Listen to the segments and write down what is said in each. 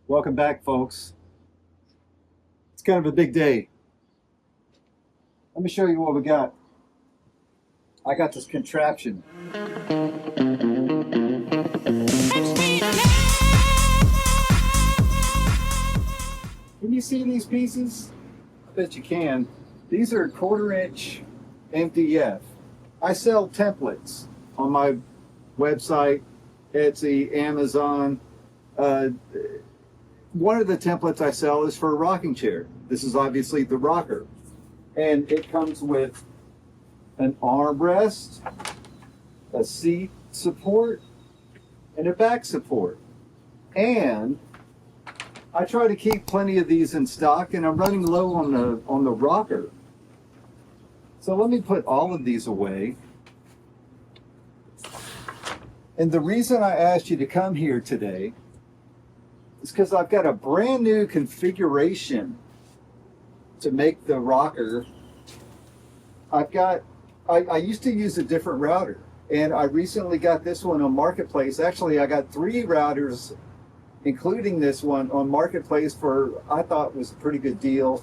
Welcome back, folks. It's kind of a big day. Let me show you what we got. I got this contraption. Can you see these pieces? I bet you can. These are 1/4" MDF. I sell templates on my website, Etsy, Amazon. One of the templates I sell is for a rocking chair. This is obviously the rocker. And it comes with an armrest, a seat support, and a back support. And I try to keep plenty of these in stock, and I'm running low on the rocker. So let me put all of these away. And the reason I asked you to come here today is because I've got a brand new configuration to make the rocker. I used to use a different router, and I recently got this one on Marketplace. Actually, I got 3 routers, including this one, on Marketplace for, I thought was a pretty good deal.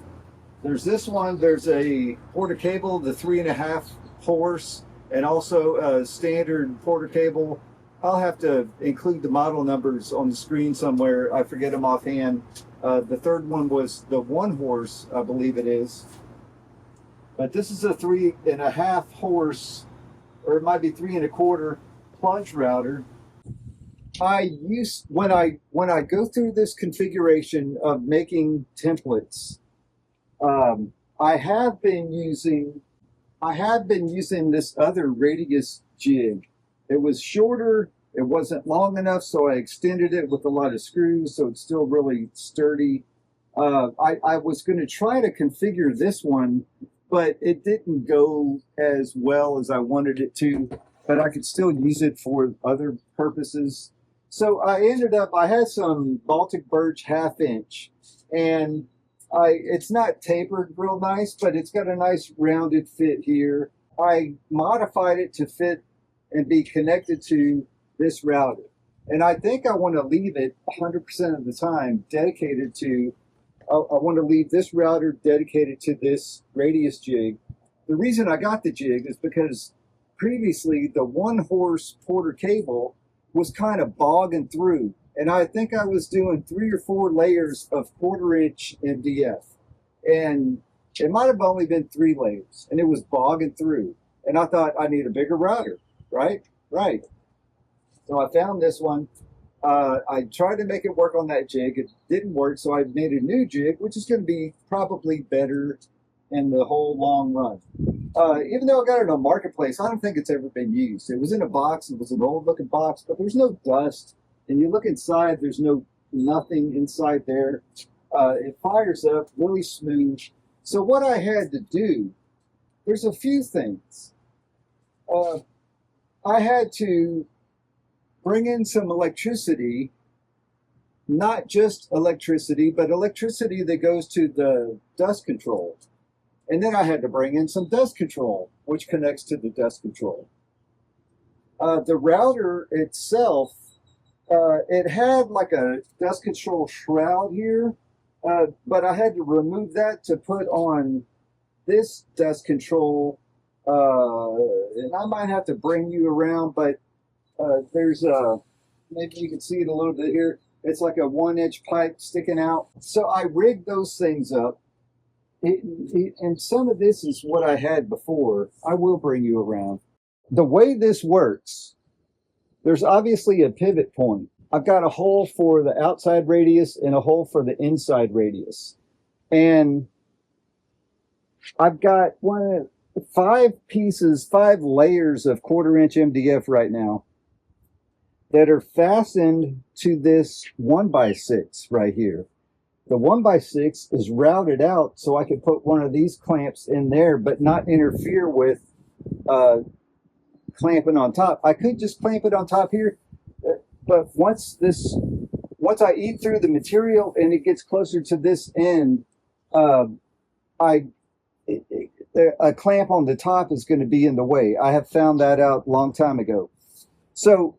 There's this one, there's a Porter cable, the 3.5 horse, and also a standard Porter cable. I'll have to include the model numbers on the screen somewhere. I forget them offhand. The third one was the 1 horse, I believe it is. But this is a 3.5 horse, or it might be 3.25 plunge router. When I go through this configuration of making templates, I have been using this other radius jig. It was shorter, it wasn't long enough, so I extended it with a lot of screws, so it's still really sturdy. I was going to try to configure this one, but it didn't go as well as I wanted it to, but I could still use it for other purposes. So I had some Baltic birch 1/2 inch, and it's not tapered real nice, but it's got a nice rounded fit here. I modified it to fit and be connected to this router. And I think I want to leave it 100% of the time dedicated to, I want to leave this router dedicated to this radius jig. The reason I got the jig is because previously the 1 horse Porter cable was kind of bogging through. And I think I was doing 3 or 4 layers of 1/4" MDF. And it might have only been 3 layers, and it was bogging through. And I thought, I need a bigger router, right? Right. So I found this one. I tried to make it work on that jig. It didn't work, so I made a new jig, which is going to be probably better in the whole long run. Even though I got it on Marketplace, I don't think it's ever been used. It was in a box. It was an old-looking box, but there's no dust. And you look inside, there's nothing inside there. It fires up really smooth. So what I had to do, there's a few things. I had to bring in some electricity, not just electricity, but electricity that goes to the dust control. And then I had to bring in some dust control, which connects to the dust control. The router itself, it had like a dust control shroud here, but I had to remove that to put on this dust control. And I might have to bring you around, but there's maybe you can see it a little bit here. It's like a 1-inch pipe sticking out. So I rigged those things up. And some of this is what I had before. I will bring you around. The way this works, there's obviously a pivot point. I've got a hole for the outside radius and a hole for the inside radius. And I've got 5 layers of 1/4" MDF right now that are fastened to this 1x6 right here. The 1x6 is routed out so I could put one of these clamps in there, but not interfere with clamping on top. I could just clamp it on top here, but once I eat through the material and it gets closer to this end, a clamp on the top is going to be in the way. I have found that out a long time ago. So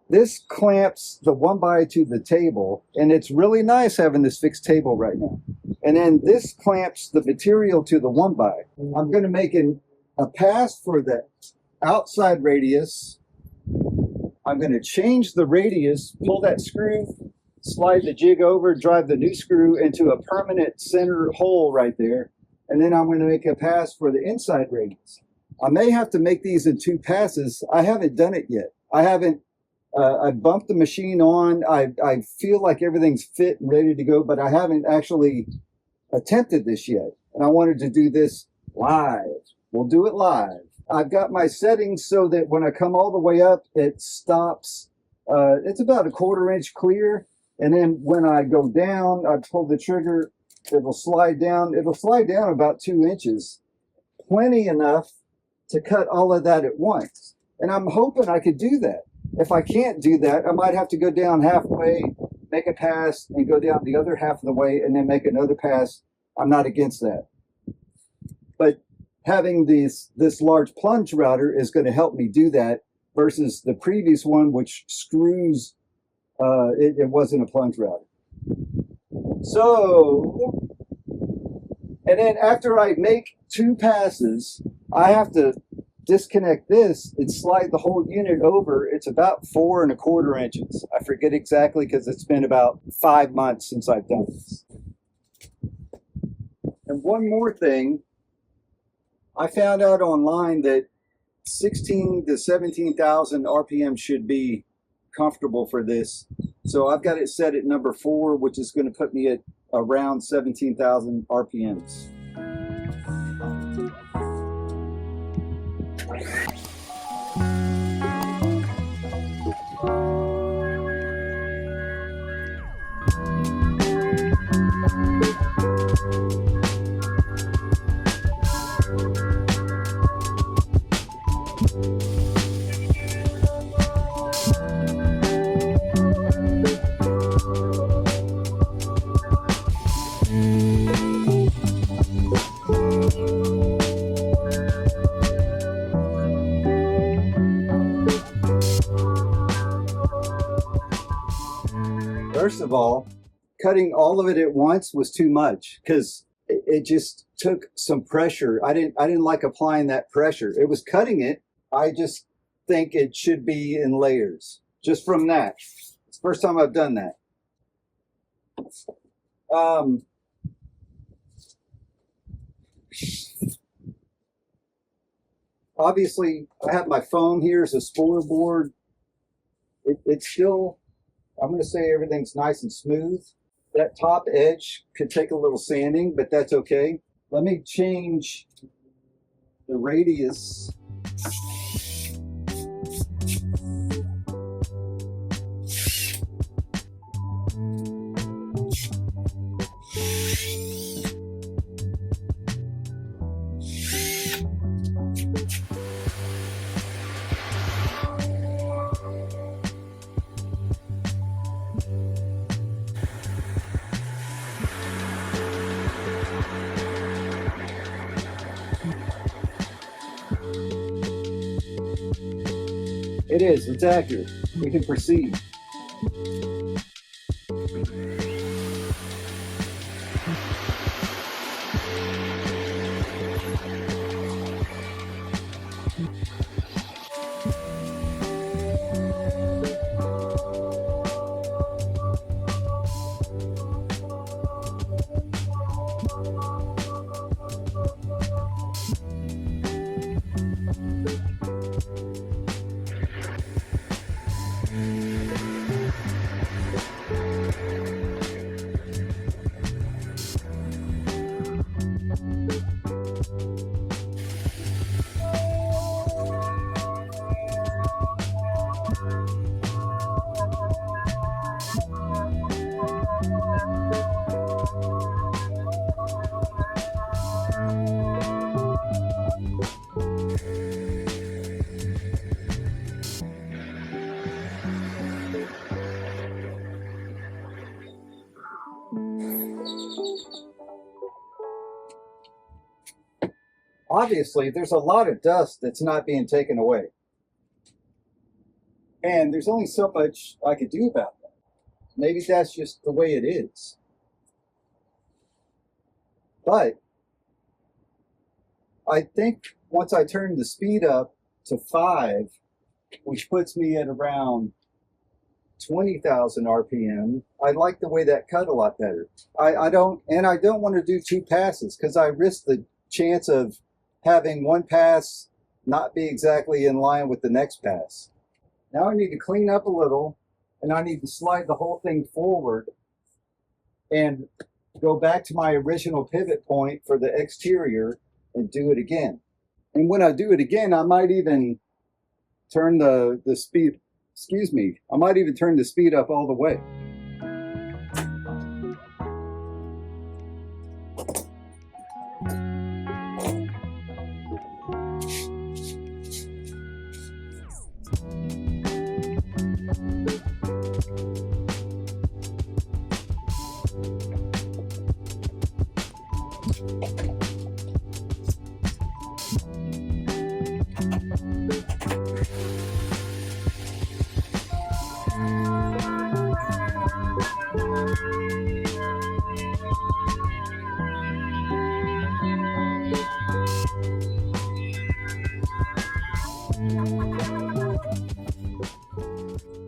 this clamps the 1x to the table, and it's really nice having this fixed table right now. And then this clamps the material to the 1x. I'm going to make a pass for the outside radius. I'm going to change the radius, pull that screw, slide the jig over, drive the new screw into a permanent center hole right there. And then I'm going to make a pass for the inside radius. I may have to make these in 2 passes. I haven't done it yet. I bumped the machine on. I feel like everything's fit and ready to go, but I haven't actually attempted this yet. And I wanted to do this live. We'll do it live. I've got my settings so that when I come all the way up, it stops. It's about a 1/4 inch clear. And then when I go down, I pull the trigger, it will slide down. It'll slide down about 2 inches. Plenty enough to cut all of that at once. And I'm hoping I could do that. If I can't do that, I might have to go down halfway, make a pass, and go down the other half of the way, and then make another pass. I'm not against that. But having this large plunge router is going to help me do that versus the previous one, which screws. It wasn't a plunge router. So, and then after I make 2 passes, I have to disconnect this and slide the whole unit over. It's about 4 1/4 inches. I forget exactly because it's been about 5 months since I've done this. And one more thing, I found out online that 16 to 17,000 RPM should be comfortable for this. So I've got it set at number 4, which is going to put me at around 17,000 RPMs. First of all, cutting all of it at once was too much because it just took some pressure. I didn't like applying that pressure. It was cutting it. I just think it should be in layers. Just from that. It's the first time I've done that. Obviously, I have my phone here as a spoiler board. It's still, I'm going to say everything's nice and smooth. That top edge could take a little sanding, but that's okay. Let me change the radius. It is, it's accurate. We can proceed. Obviously, there's a lot of dust that's not being taken away. And there's only so much I could do about that. Maybe that's just the way it is. But I think once I turn the speed up to 5, which puts me at around 20,000 RPM, I like the way that cut a lot better. I don't want to do 2 passes because I risk the chance of having one pass not be exactly in line with the next pass. Now I need to clean up a little, and I need to slide the whole thing forward and go back to my original pivot point for the exterior and do it again. And when I do it again, I might even turn the speed, I might even turn the speed up all the way.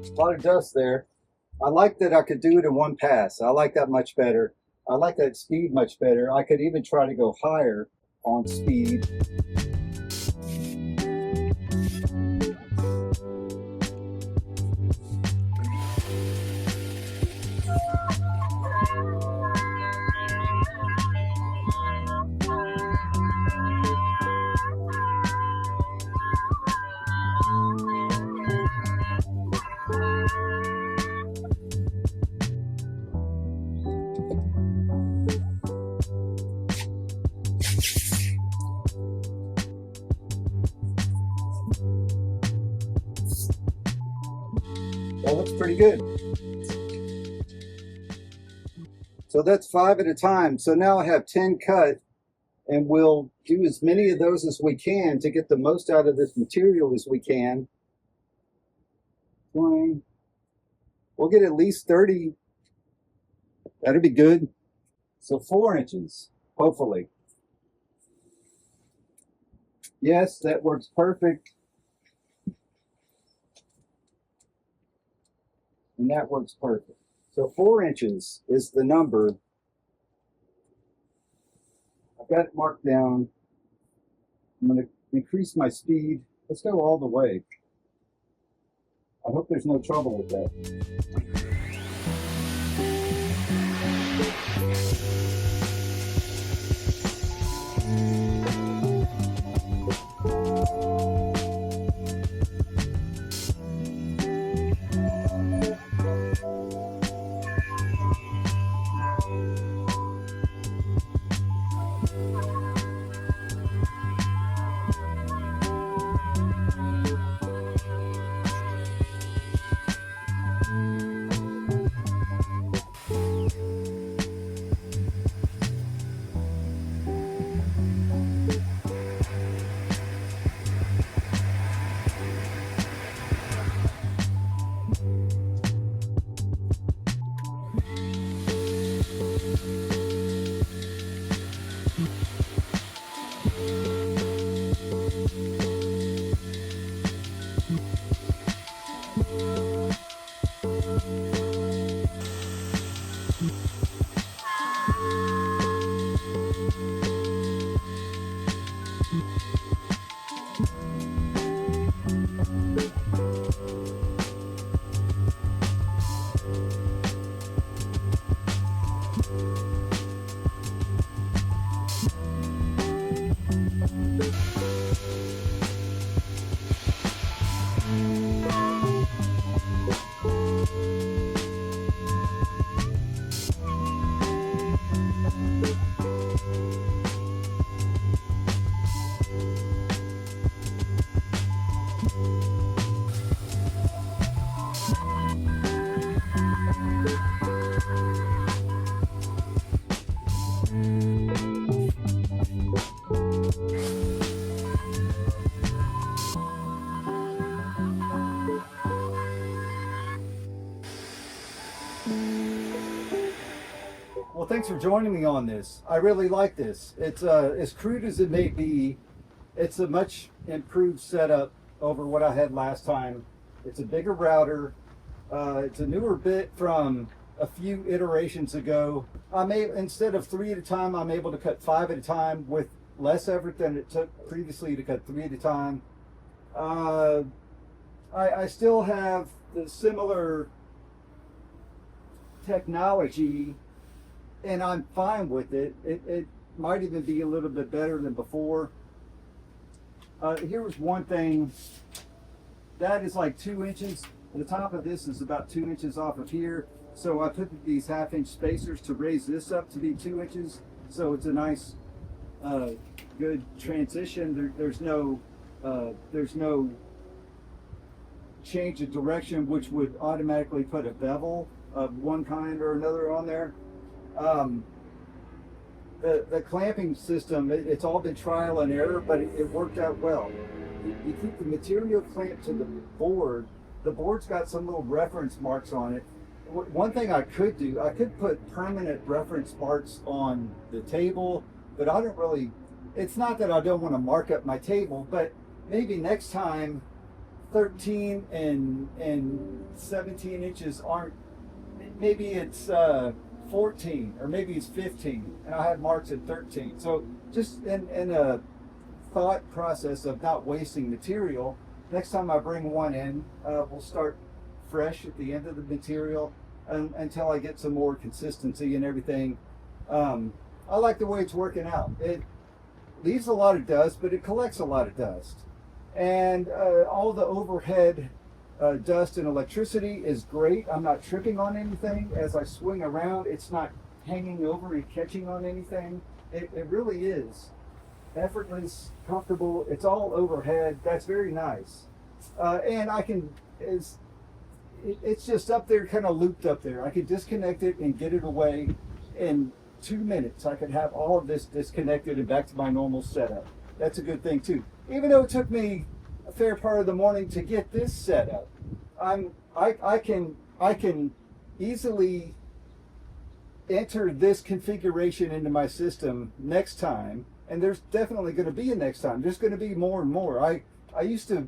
A lot of dust there. I like that I could do it in one pass. I like that much better. I like that speed much better. I could even try to go higher on speed. That looks pretty good. So that's 5 at a time. So now I have 10 cut, and we'll do as many of those as we can to get the most out of this material as we can. We'll get at least 30. That'll be good. So 4 inches, hopefully. Yes, that works perfect. And that works perfect. So 4 inches is the number. I've got it marked down. I'm going to increase my speed. Let's go all the way. I hope there's no trouble with that. thanks for joining me on this. I really like this. It's as crude as it may be, it's a much improved setup over what I had last time. It's a bigger router. It's a newer bit from a few iterations ago. Instead of 3 at a time, I'm able to cut 5 at a time with less effort than it took previously to cut 3 at a time. I still have the similar technology, and I'm fine with it. It might even be a little bit better than before. Here was one thing. That is like 2 inches. The top of this is about 2 inches off of here. So I put these 1/2-inch spacers to raise this up to be 2 inches. So it's a nice, good transition. There's no change of direction, which would automatically put a bevel of one kind or another on there. The clamping system, it's all been trial and error, but it worked out well. You keep the material clamped to the board. The board's got some little reference marks on it. One thing I could do, I could put permanent reference marks on the table, but I don't really, it's not that I don't want to mark up my table, but maybe next time 13 and 17 inches aren't, maybe it's 14 or maybe it's 15 and I have marks at 13. So just in a thought process of not wasting material, next time I bring one in, we'll start fresh at the end of the material until I get some more consistency and everything. I like the way it's working out. It leaves a lot of dust, but it collects a lot of dust. And all the overhead dust and electricity is great. I'm not tripping on anything. As I swing around, it's not hanging over and catching on anything. It really is effortless, comfortable. It's all overhead. That's very nice. And I can, it's just up there, kind of looped up there. I could disconnect it and get it away in 2 minutes. I could have all of this disconnected and back to my normal setup. That's a good thing too. Even though it took me a fair part of the morning to get this set up, I can easily enter this configuration into my system next time, and there's definitely going to be a next time. There's going to be more and more. I used to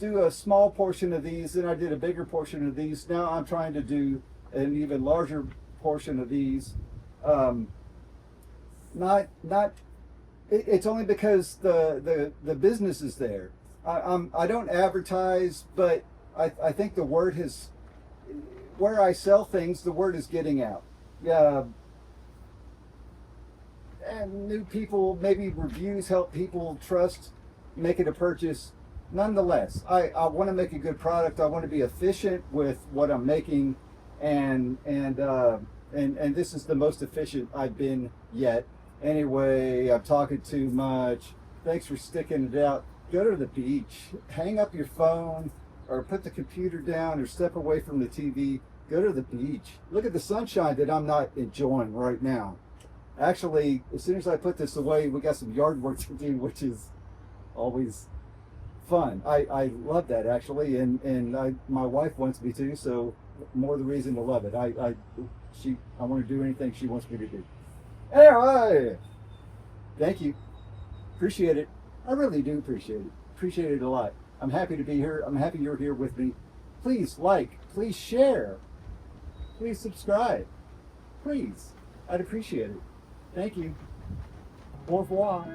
do a small portion of these, then I did a bigger portion of these. Now I'm trying to do an even larger portion of these. It's only because the business is there. I don't advertise, but I think the word has, where I sell things, the word is getting out. And new people, maybe reviews help people trust, make it a purchase. Nonetheless, I want to make a good product. I want to be efficient with what I'm making, and this is the most efficient I've been yet. Anyway, I'm talking too much. Thanks for sticking it out. Go to the beach. Hang up your phone or put the computer down or step away from the TV. Go to the beach. Look at the sunshine that I'm not enjoying right now. Actually, as soon as I put this away, we got some yard work to do, which is always fun. I love that actually, and my wife wants me to, so more the reason to love it. I want to do anything she wants me to do. Anyway, thank you. Appreciate it. I really do appreciate it. Appreciate it a lot. I'm happy to be here. I'm happy you're here with me. Please like, please share, please subscribe. Please. I'd appreciate it. Thank you. Au revoir.